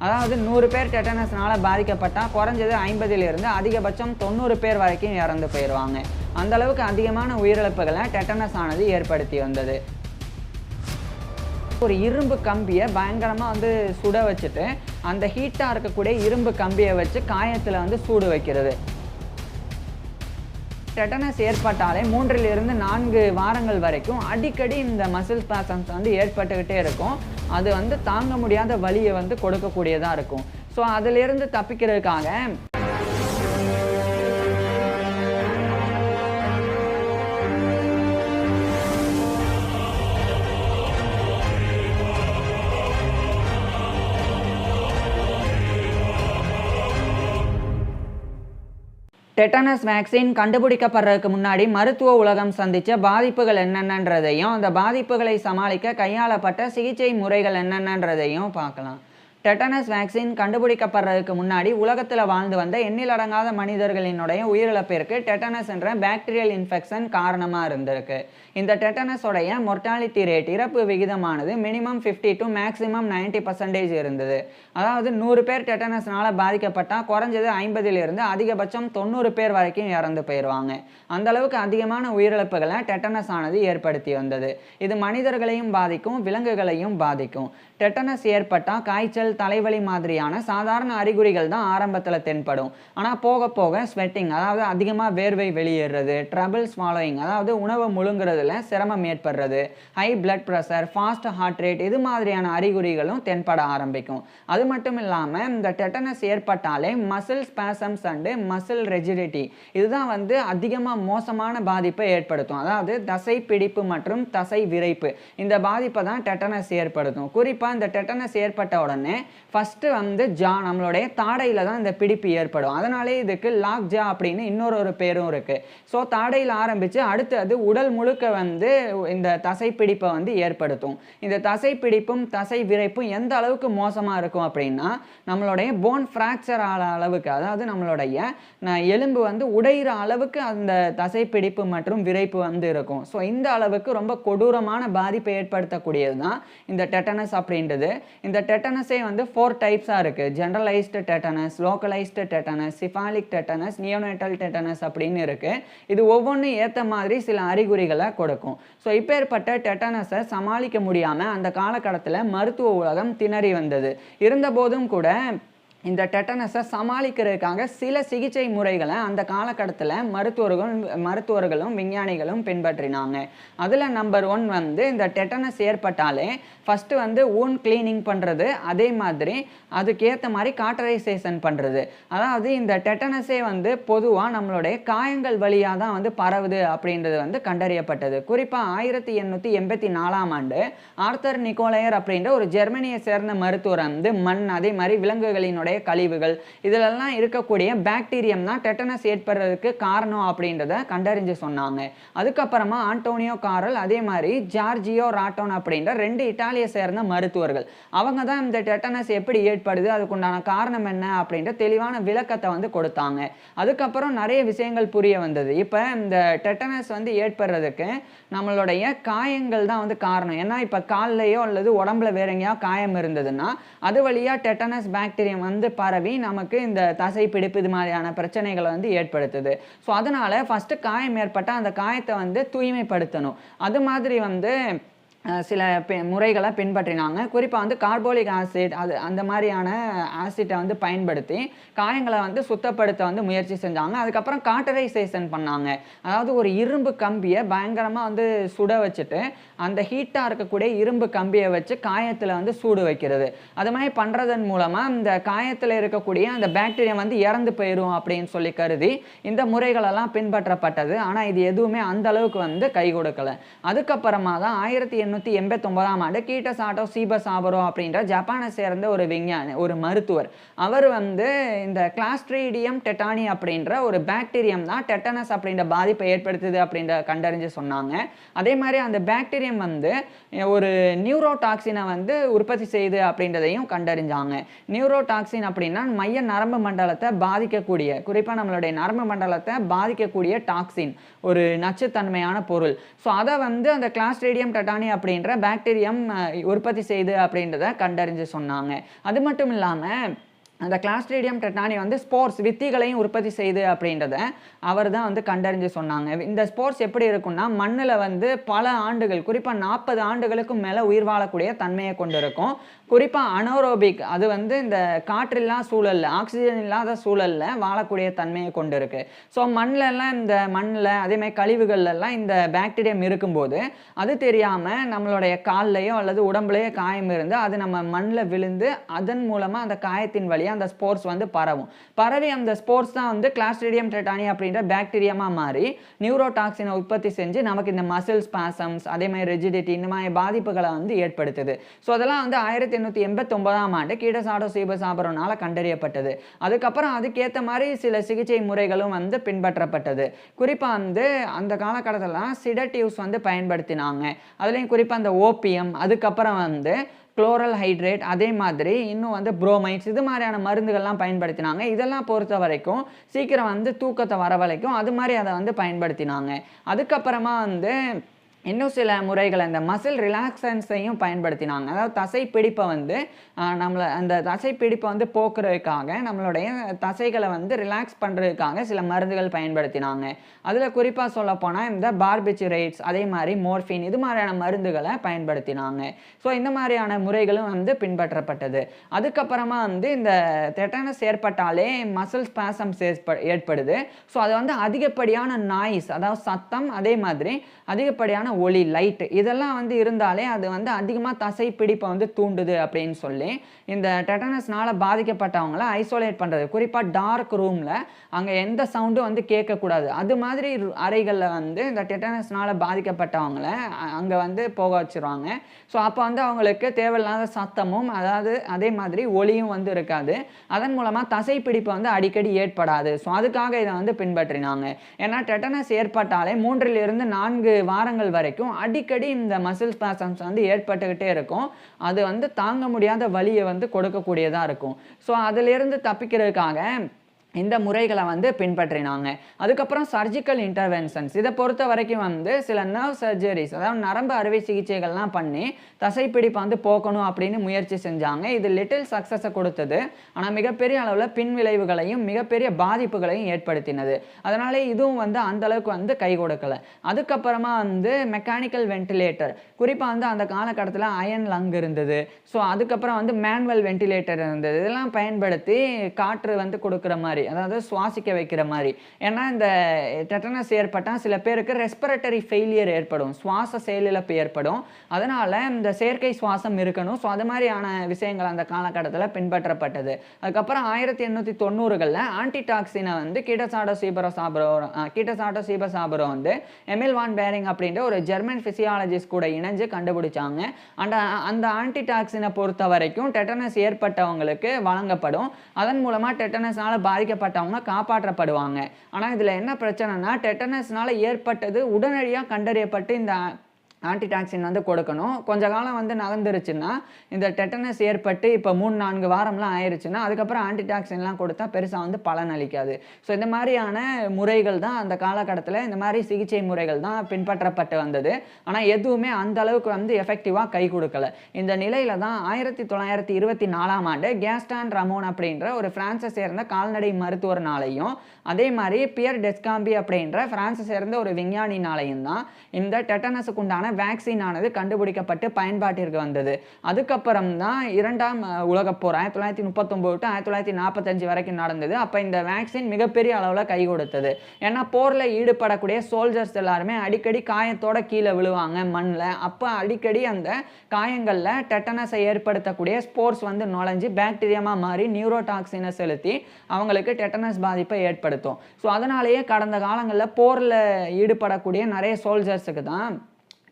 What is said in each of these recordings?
அதாவது 100 பேர் டெட்டனஸ்னால பாதிக்கப்பட்டால் குறைஞ்சது 50லிருந்து அதிகபட்சம் 90 பேர் வரைக்கும் இறந்து போயிடுவாங்க. அந்தளவுக்கு அதிகமான உயிரிழப்புகளை டெட்டனஸ் ஆனது ஏற்படுத்தி வந்தது. ஒரு இரும்பு கம்பியை பயங்கரமாக சுட வச்சுட்டு அந்த ஹீட்டாக இருக்கக்கூடிய இரும்பு கம்பியை வச்சு காயத்தில் சூடு வைக்கிறது. டெட்டனஸ் ஏற்பட்டாலே 3லிருந்து 4 வாரங்கள் வரைக்கும் அடிக்கடி இந்த மசில் ஸ்பாசம்ஸ் ஏற்பட்டுக்கிட்டே இருக்கும். அது தாங்க முடியாத வலியை கொடுக்கக்கூடியதாக இருக்கும். ஸோ அதிலிருந்து தப்பிக்கிறதுக்காக டெட்டனஸ் வேக்சின் கண்டுபிடிக்கப்படுறதுக்கு முன்னாடி மருத்துவ உலகம் சந்தித்த பாதிப்புகள் என்னென்னன்றதையும் அந்த பாதிப்புகளை சமாளிக்க கையாளப்பட்ட சிகிச்சை முறைகள் என்னென்னன்றதையும் பார்க்கலாம். டெட்டனஸ் வேக்சின் கண்டுபிடிக்கப்படுறதுக்கு முன்னாடி உலகத்தில் வாழ்ந்து வந்த எண்ணிலடங்காத மனிதர்களினுடைய உயிரிழப்பிற்கு டெட்டனஸ் என்ற பாக்டீரியல் இன்ஃபெக்ஷன் காரணமாக இருந்திருக்கு. இந்த டெட்டனஸோடைய மொர்டாலிட்டி ரேட் இறப்பு விகிதமானது மினிமம் 50 to மேக்ஸிமம் 90% இருந்தது. அதாவது 100 பேர் டெட்டனஸ்னால பாதிக்கப்பட்டால் குறைஞ்சது 50லிருந்து அதிகபட்சம் 90 பேர் வரைக்கும் இறந்து போயிடுவாங்க. அந்த அளவுக்கு அதிகமான உயிரிழப்புகளை டெட்டனஸ் ஆனது ஏற்படுத்தி வந்தது. இது மனிதர்களையும் பாதிக்கும், விலங்குகளையும் பாதிக்கும். டெட்டனஸ் ஏற்பட்டால் காய்ச்சல், தலைவலி மாதிரியான சாதாரண அறிகுறிகள் தான் ஆரம்பத்தில் தென்படும். ஆனால் போக போக ஸ்வெட்டிங், அதாவது அதிகமாக வேர்வை வெளியேறது, ட்ரபிள் ஸ்வாலோயிங், அதாவது உணவு முழுங்குறதுல சிரமம் ஏற்படுறது, high blood pressure, fast heart rate, இது மாதிரியான அறிகுறிகளும் தென்பட ஆரம்பிக்கும். அது மட்டும் இல்லாமல் இந்த டெட்டனஸ் ஏற்பட்டாலே muscle spasms and muscle rigidity இதுதான் அதிகமாக மோசமான பாதிப்பை ஏற்படுத்தும். அதாவது தசை பிடிப்பு மற்றும் தசை விரைப்பு, இந்த பாதிப்பை தான் டெட்டனஸ் ஏற்படுத்தும். குறிப்பாக இந்த டெட்டனஸ் ஏற்பட்ட உடனே ஃபஸ்ட்டு ஜா, நம்மளுடைய தாடையில் தான் இந்த பிடிப்பு ஏற்படும். அதனாலே இதுக்கு லாக் ஜா அப்படின்னு இன்னொரு பேரும் இருக்குது. ஸோ தாடையில் ஆரம்பித்து அடுத்து அது உடல் முழுக்க இந்த தசை பிடிப்பை ஏற்படுத்தும். இந்த தசை பிடிப்பும் தசை விரைப்பும் எந்த அளவுக்கு மோசமாக இருக்கும் அப்படின்னா நம்மளுடைய போன் ஃப்ராக்சர் ஆன அளவுக்கு, அதாவது நம்மளுடைய எலும்பு உடையிற அளவுக்கு அந்த தசை பிடிப்பு மற்றும் விரைப்பு இருக்கும். ஸோ இந்த அளவுக்கு ரொம்ப கொடூரமான பாதிப்பை ஏற்படுத்தக்கூடியது தான் இந்த டெட்டனஸ் அப்படின்றது. இந்த டெட்டனஸே 4 டைப்ஸாக இருக்குது. Generalised tetanus, localised tetanus, cephalic tetanus, neonatal tetanus அப்படின்னு இருக்குது. இது ஒவ்வொன்றும் ஏற்ற மாதிரி சில அறிகுறிகளை கொடுக்கும். ஸோ இப்பேற்பட்ட டெட்டனஸை சமாளிக்க முடியாமல் அந்த காலகட்டத்தில் மருத்துவ உலகம் திணறி வந்தது. இருந்தபோதும் கூட இந்த டெட்டனஸை சமாளிக்கிறதுக்காக சில சிகிச்சை முறைகளை அந்த காலகட்டத்தில் மருத்துவர்களும் விஞ்ஞானிகளும் பின்பற்றினாங்க. அதில் நம்பர் 1 இந்த டெட்டனஸ் ஏற்பட்டாலே ஃபஸ்ட்டு ஊன் கிளீனிங் பண்ணுறது, அதே மாதிரி அதுக்கேற்ற மாதிரி காட்டரைசேஷன் பண்ணுறது. அதாவது இந்த டெட்டனஸே பொதுவாக நம்மளுடைய காயங்கள் வழியாக தான் பரவுது அப்படின்றது கண்டறியப்பட்டது. குறிப்பாக 1884ஆம் ஆண்டு ஆர்த்தர் நிக்கோலையர் அப்படின்ற ஒரு ஜெர்மனியை சேர்ந்த மருத்துவர் மண், அதே மாதிரி விலங்குகளினுடைய கழிவுகள், இதிலெல்லாம் இருக்கக்கூடிய பாக்டீரியம் தான் டெட்டனஸ் ஏற்படுறதுக்கு காரணம் அப்படின்றத கண்டறிஞ்சு சொன்னாங்க. அதுக்கப்புறமா ஆண்டோனியோ காரல், அதே மாதிரி ஜார்ஜியோ ராட்டோன் அப்படின்ற 2 இட்டாலியை சேர்ந்த மருத்துவர்கள், அவங்க தான் இந்த டெட்டனஸ் எப்படி ஏற்படுது, அதுக்குண்டான காரணம் என்ன அப்படின்ற தெளிவான விளக்கத்தை கொடுத்தாங்க. அதுக்கப்புறம் நிறைய விஷயங்கள் புரிய வந்தது. இப்போ இந்த டெட்டனஸ் ஏற்படுறதுக்கு நம்மளுடைய காயங்கள் தான் காரணம். ஏன்னா இப்போ கால்லையோ அல்லது உடம்புல வேற எங்கேயா காயம் இருந்ததுன்னா அது வழியாக டெட்டனஸ் பாக்டீரியம் பரவி நமக்கு இந்த தசை பிடிப்பு இது மாதிரியான பிரச்சனைகளை ஏற்படுத்துது. ஸோ அதனால ஃபர்ஸ்ட் காயம் ஏற்பட்டால் அந்த காயத்தை தூய்மைப்படுத்தணும். அது மாதிரி சில முறைகளை பின்பற்றினாங்க. குறிப்பாக கார்போலிக் ஆசிட், அந்த மாதிரியான ஆசிட்டை பயன்படுத்தி காயங்களை சுத்தப்படுத்த முயற்சி செஞ்சாங்க. அதுக்கப்புறம் காட்டரைசேஷன் பண்ணாங்க. அதாவது ஒரு இரும்பு கம்பியை பயங்கரமாக சுட வச்சுட்டு அந்த ஹீட்டாக இருக்கக்கூடிய இரும்பு கம்பியை வச்சு காயத்தில் சூடு வைக்கிறது. அது மாதிரி பண்ணுறதன் மூலமாக இந்த காயத்தில் இருக்கக்கூடிய அந்த பாக்டீரியா இறந்து போயிடும் அப்படின்னு சொல்லி கருதி இந்த முறைகளெல்லாம் பின்பற்றப்பட்டது. ஆனால் இது எதுவுமே அந்த அளவுக்கு கை கொடுக்கலை. அதுக்கப்புறமா தான் 1889ஆம் ஆண்டு கீட்டசாட்டோ சீபசாபரோ அப்படின்ற ஜப்பானை சேர்ந்த ஒரு விஞ்ஞானி, ஒரு மருத்துவர், அவர் இந்த கிளாஸ்ட்ரீடியம் டெட்டானி அப்படின்ற ஒரு பாக்டீரியம் தான் டெட்டனஸ் அப்படின்ற பாதிப்பை ஏற்படுத்துது அப்படின்ற கண்டறிஞ்சு சொன்னாங்க. அதே மாதிரி அந்த பாக்டீரியம் ஒரு நியூரோடாக்சினை உற்பத்தி செய்யுது அப்படின்றதையும் கண்டறிஞ்சாங்க. நியூரோடாக்சின் அப்படின்னா மைய நரம்பு மண்டலத்தை பாதிக்கக்கூடிய, குறிப்பாக நம்மளுடைய நரம்பு மண்டலத்தை பாதிக்கக்கூடிய டாக்ஸின், ஒரு நச்சுத்தன்மையான பொருள். ஸோ அதை அந்த கிளாஸ்ட்ரீடியம் டெட்டானி அப்படின்ற பாக்டீரியம் உற்பத்தி செய்யுது அப்படின்றத கண்டறிஞ்சு சொன்னாங்க. அது மட்டும் இல்லாமல் அந்த கிளாஸ்ட்ரிடியம் டெட்டானி வந்து ஸ்போர்ஸ் வித்திகளையும் உற்பத்தி செய்யுது அப்படின்றத அவர் தான் வந்து கண்டறிஞ்சு சொன்னாங்க. இந்த ஸ்போர்ஸ் எப்படி இருக்கும்னா மண்ணில் வந்து பல ஆண்டுகள் குறிப்பாக 40 ஆண்டுகளுக்கும் மேலே உயிர் வாழக்கூடிய தன்மையை கொண்டு இருக்கும். குறிப்பாக அனோரோபிக் அது வந்து இந்த காற்றில்லா சூழலில் ஆக்சிஜன் இல்லாத சூழலில் வாழக்கூடிய தன்மையை கொண்டு இருக்கு. ஸோ மண்ணிலலாம் இந்த மண்ணில் அதேமாதிரி கழிவுகள்லாம் இந்த பாக்டீரியம் இருக்கும்போது அது தெரியாமல் நம்மளுடைய கால்லையோ அல்லது உடம்புலையோ காயம் இருந்து அது நம்ம மண்ணில் விழுந்து அதன் மூலமாக அந்த காயத்தின் வழியாக அந்த ஸ்போர்ஸ் வந்து பரவி அந்த ஸ்போர்ஸ் தான் வந்து கிளாஸ்ட்ரிடியம் டெட்டானி அப்படின்ற பாக்டீரியமா மாறி நியூரோடாக்சினை உற்பத்தி செஞ்சு நமக்கு இந்த மசில் ஸ்பாசம்ஸ் அதே மாதிரி ரிஜிடிட்டி இந்த மாதிரி பாதிப்புகளை வந்து ஏற்படுத்துது. ஸோ அதெல்லாம் வந்து 1889ஆம் ஆண்டு கீடசாடோ சீபசாபரோனால கண்டறியப்பட்டது. அதுக்கப்புறம் அதுக்கேற்ற மாதிரி சில சிகிச்சை முறைகளும் வந்து பின்பற்றப்பட்டது. குறிப்பாக வந்து அந்த காலகட்டத்திலலாம் சிடட்டிவ்ஸ் வந்து பயன்படுத்தினாங்க. அதுலேயும் குறிப்பாக அந்த ஓபியம் அதுக்கப்புறம் வந்து குளோரல் ஹைட்ரேட் அதே மாதிரி இன்னும் வந்து புரோமைட்ஸ் இது மாதிரியான மருந்துகள்லாம் பயன்படுத்தினாங்க. இதெல்லாம் பொறுத்த வரைக்கும் சீக்கிரம் வந்து தூக்கத்தை வரவழைக்கும். அது மாதிரி அதை வந்து பயன்படுத்தினாங்க. அதுக்கப்புறமா வந்து இன்னும் சில முறைகளை இந்த மசில் ரிலாக்ஸன்ஸையும் பயன்படுத்தினாங்க. அதாவது தசை பிடிப்பை வந்து நம்மளை அந்த தசை பிடிப்பை வந்து போக்குறதுக்காக நம்மளுடைய தசைகளை வந்து ரிலாக்ஸ் பண்ணுறதுக்காக சில மருந்துகள் பயன்படுத்தினாங்க. அதில் குறிப்பாக சொல்லப்போனால் இந்த பார்பிச்சுரேட்ஸ் அதே மாதிரி மோர்ஃபின் இது மாதிரியான மருந்துகளை பயன்படுத்தினாங்க. ஸோ இந்த மாதிரியான முறைகளும் வந்து பின்பற்றப்பட்டது. அதுக்கப்புறமா வந்து இந்த டெட்டனஸ் ஏற்பட்டாலே மசில் ஸ்பாசம்ஸ் ஏற்படுது. ஸோ அது வந்து அதிகப்படியான நாய்ஸ் அதாவது சத்தம் அதே மாதிரி அதிகப்படியான ஒளி லைட் இதெல்லாம் வந்து இருந்தாலே அது வந்து அதிகமாக தசை பிடிப்பை வந்து தூண்டுது அப்படின்னு சொல்லி இந்த டெட்டனஸ்னால பாதிக்கப்பட்டவங்களை ஐசோலேட் பண்ணுறது. குறிப்பாக டார்க் ரூமில் அங்கே எந்த சவுண்டும் வந்து கேட்கக்கூடாது. அது மாதிரி அறைகளில் வந்து இந்த டெட்டனஸ்னால பாதிக்கப்பட்டவங்களை அங்கே வந்து போக வச்சுருவாங்க. ஸோ அப்போ வந்து அவங்களுக்கு தேவையில்லாத சத்தமும் அதாவது அதே மாதிரி ஒளியும் வந்து இருக்காது. அதன் மூலமாக தசை பிடிப்பு வந்து அடிக்கடி ஏற்படாது. ஸோ அதுக்காக இதை வந்து பின்பற்றினாங்க. ஏன்னா டெட்டனஸ் ஏற்பட்டாலே 3 to 4 வாரங்கள் வரைக்கும் அடிக்கடி இந்த மசில் ஸ்பாசம்ஸ் வந்து ஏற்பட்டுக்கிட்டே இருக்கும். அது வந்து தாங்க முடியாத வலியை வந்து கொடுக்கக்கூடியதாக இருக்கும். ஸோ அதிலிருந்து தப்பிக்கிறதுக்காக இந்த முறைகளை வந்து பின்பற்றினாங்க. அதுக்கப்புறம் சர்ஜிக்கல் இன்டர்வென்ஷன்ஸ் இதை பொறுத்த வரைக்கும் வந்து சில நர்வ் சர்ஜரிஸ் அதாவது நரம்பு அறுவை சிகிச்சைகள்லாம் பண்ணி தசைப்பிடிப்பை வந்து போக்கணும் அப்படின்னு முயற்சி செஞ்சாங்க. இது லிட்டில் சக்ஸஸை கொடுத்தது. ஆனால் மிகப்பெரிய அளவில் பின் விளைவுகளையும் மிகப்பெரிய பாதிப்புகளையும் ஏற்படுத்தினது. அதனால இதுவும் வந்து அந்த அளவுக்கு வந்து கை கொடுக்கல. அதுக்கப்புறமா வந்து மெக்கானிக்கல் வென்டிலேட்டர் குறிப்பாக வந்து அந்த காலகட்டத்தில் அயன் லங் இருந்தது. ஸோ அதுக்கப்புறம் வந்து மேனுவல் வென்டிலேட்டர் இருந்தது. இதெல்லாம் பயன்படுத்தி காற்று வந்து கொடுக்குற மாதிரி அதாவது சுவாசிக்க வைக்கிற மாதிரி. ஏன்னா இந்த டெட்டனஸ் ஏற்பட்டால் சில பேருக்கு ரெஸ்பிரேட்டரி ஃபெயிலியர் ஏற்படும், சுவாச செயலிழப்பு ஏற்படும். அதனால இந்த செயற்கை சுவாசம் இருக்கணும். ஸோ அது மாதிரியான விஷயங்கள் அந்த காலகட்டத்தில் பின்பற்றப்பட்டது. அதுக்கப்புறம் 1890களில் ஆன்டிடாக்சினை வந்து கீட்டசாடோ சீபசாபரோ வந்து எமில் வான் பேரிங் அப்படின்ற ஒரு ஜெர்மன் பிசியாலஜிஸ்ட் கூட இணைஞ்சு கண்டுபிடிச்சாங்க. அந்த ஆன்டிடாக்சினை பொறுத்த வரைக்கும் டெட்டனஸ் ஏற்பட்டவங்களுக்கு வழங்கப்படும். அதன் மூலமாக டெட்டனஸ்னால பாதிக்கப்பட்டவங்க காப்பாற்றப்படுவாங்க. ஆனால் இதில் என்ன பிரச்சனைனா டெட்டனஸ்னால ஏற்பட்டது உடனடியாக கண்டறியப்பட்டு இந்த ஆன்டிடாக்சின் வந்து கொடுக்கணும். கொஞ்ச காலம் வந்து நகர்ந்துருச்சுன்னா இந்த டெட்டனஸ் ஏற்பட்டு இப்போ 3-4 வாரம்லாம் ஆயிடுச்சுன்னா அதுக்கப்புறம் ஆன்டிடாக்சின்லாம் கொடுத்தா பெருசாக வந்து பலன் அளிக்காது. ஸோ இந்த மாதிரியான முறைகள் தான் அந்த காலகட்டத்தில் இந்த மாதிரி சிகிச்சை முறைகள் தான் பின்பற்றப்பட்டு வந்தது. ஆனால் எதுவுமே அந்த அளவுக்கு வந்து எஃபெக்டிவாக கை கொடுக்கல. இந்த நிலையில தான் 1924ஆம் ஆண்டு கேஸ்டான் ரமோன் அப்படின்ற ஒரு பிரான்ஸை சேர்ந்த கால்நடை மருத்துவர்னாலையும் அதே மாதிரி பியர் டெஸ்காம்பி அப்படின்ற பிரான்ஸை சேர்ந்த ஒரு விஞ்ஞானினாலையும் தான் இந்த டெட்டனஸுக்கு உண்டான வேக்சின் ஆனது கண்டுபிடிக்கப்பட்டு பயன்பாட்டிற்கு வந்தது. அதுக்கப்புறம் தான் 2ஆம் உலகப் போர் 1939 to 1945 வரைக்கும் நடந்தது. அப்போ இந்த வேக்சின் மிகப்பெரிய அளவில் கை கொடுத்தது. ஏன்னா போரில் ஈடுபடக்கூடிய சோல்ஜர்ஸ் எல்லாருமே அடிக்கடி காயத்தோட கீழே விழுவாங்க மண்ணில். அப்போ அடிக்கடி அந்த காயங்களில் டெட்டனஸை ஏற்படுத்தக்கூடிய ஸ்போர்ஸ் வந்து நுழைஞ்சு பாக்டீரியாமா மாறி நியூரோடாக்சினை செலுத்தி அவங்களுக்கு டெட்டனஸ் பாதிப்பை ஏற்படுத்தும். ஸோ அதனாலேயே கடந்த காலங்களில் போரில் ஈடுபடக்கூடிய நிறைய சோல்ஜர்ஸுக்கு தான்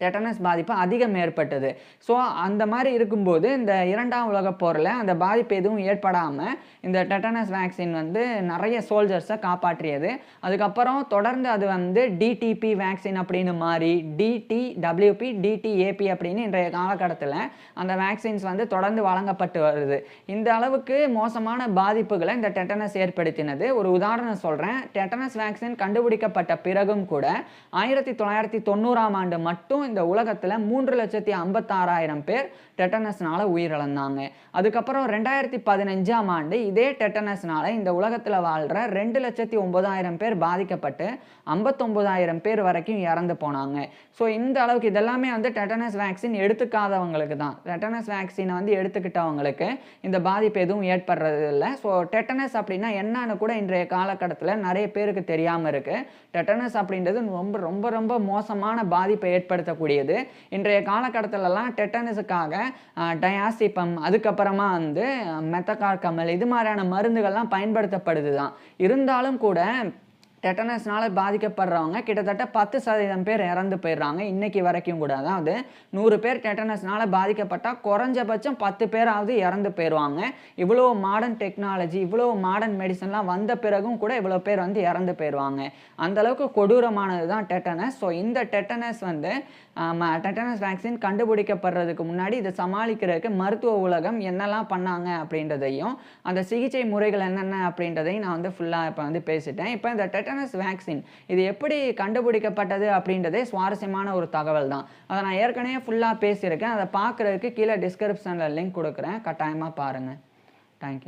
டெட்டனஸ் பாதிப்பு அதிகம் ஏற்பட்டது. ஸோ அந்த மாதிரி இருக்கும்போது இந்த 2ஆம் உலகப் போரில் அந்த பாதிப்பு எதுவும் ஏற்படாமல் இந்த டெட்டனஸ் வேக்சின் வந்து நிறைய சோல்ஜர்ஸை காப்பாற்றியது. அதுக்கப்புறம் தொடர்ந்து அது வந்து டிடிபி வேக்சின் அப்படின்னு மாறி டிடிடபிள்யூபி டிடிஏபி அப்படின்னு இன்றைய காலகட்டத்தில் அந்த வேக்சின்ஸ் வந்து தொடர்ந்து வழங்கப்பட்டு வருது. இந்த அளவுக்கு மோசமான பாதிப்புகளை இந்த டெட்டனஸ் ஏற்படுத்தினது. ஒரு உதாரணம் சொல்கிறேன். டெட்டனஸ் வேக்சின் கண்டுபிடிக்கப்பட்ட பிறகும் கூட 1990ஆம் ஆண்டு மட்டும் இந்த உலகத்தில் 3,56,000 பேர் டெட்டனஸ்னால உயிரிழந்தாங்க. அதுக்கப்புறம் 2015ஆம் ஆண்டு இதே டெட்டனஸ்னால இந்த உலகத்தில் வாழ்கிற 2,09,000 பேர் பாதிக்கப்பட்டு 59,000 பேர் வரைக்கும் இறந்து போனாங்க. ஸோ இந்த அளவுக்கு இதெல்லாமே வந்து டெட்டனஸ் வேக்சின் எடுத்துக்காதவங்களுக்கு தான். டெட்டனஸ் வேக்சினை வந்து எடுத்துக்கிட்டவங்களுக்கு இந்த பாதிப்பு எதுவும் ஏற்படுறது இல்லை. ஸோ டெட்டனஸ் அப்படின்னா என்னன்னு கூட இன்றைய காலகட்டத்தில் நிறைய பேருக்கு தெரியாமல் இருக்குது. டெட்டனஸ் அப்படின்றது ரொம்ப ரொம்ப ரொம்ப மோசமான பாதிப்பை ஏற்படுத்தக்கூடியது. இன்றைய காலகட்டத்திலலாம் டெட்டனஸுக்காக டயாசிபம், அதுக்கப்புறமா வந்து மெத்தகார்கமல், இது மாதிரியான மருந்துகள்லாம் பயன்படுத்தப்படுது தான். இருந்தாலும் கூட டெட்டனஸ்னால பாதிக்கப்படுறவங்க கிட்டத்தட்ட 10% பேர் இறந்து போயிடுறாங்க இன்னைக்கு வரைக்கும் கூட. அதாவது 100 பேர் டெட்டனஸ்னால பாதிக்கப்பட்டால் குறைஞ்சபட்சம் 10 பேராவது இறந்து போயிடுவாங்க. இவ்வளோ மாடர்ன் டெக்னாலஜி, இவ்வளோ மாடர்ன் மெடிசன்லாம் வந்த பிறகும் கூட இவ்வளோ பேர் வந்து இறந்து போயிடுவாங்க. அந்தளவுக்கு கொடூரமானது தான் டெட்டனஸ். ஸோ இந்த டெட்டனஸ் வந்து டெட்டனஸ் வேக்சின் கண்டுபிடிக்கப்படுறதுக்கு முன்னாடி இதை சமாளிக்கிறதுக்கு மருத்துவ உலகம் என்னெல்லாம் பண்ணாங்க அப்படின்றதையும் அந்த சிகிச்சை முறைகள் என்னென்ன அப்படின்றதையும் நான் வந்து ஃபுல்லாக இப்போ வந்து பேசிட்டேன். இப்போ இந்த டெட்டனஸ் வேக்சின் இது எப்படி கண்டுபிடிக்கப்பட்டது அப்படின்றதே சுவாரஸ்யமான ஒரு தகவல் தான். அதை நான் ஏற்கனவே ஃபுல்லாக பேசியிருக்கேன். அதை பார்க்குறதுக்கு கீழே டிஸ்கிரிப்ஷனில் லிங்க் கொடுக்குறேன், கட்டாயமாக பாருங்கள். தேங்க்யூ.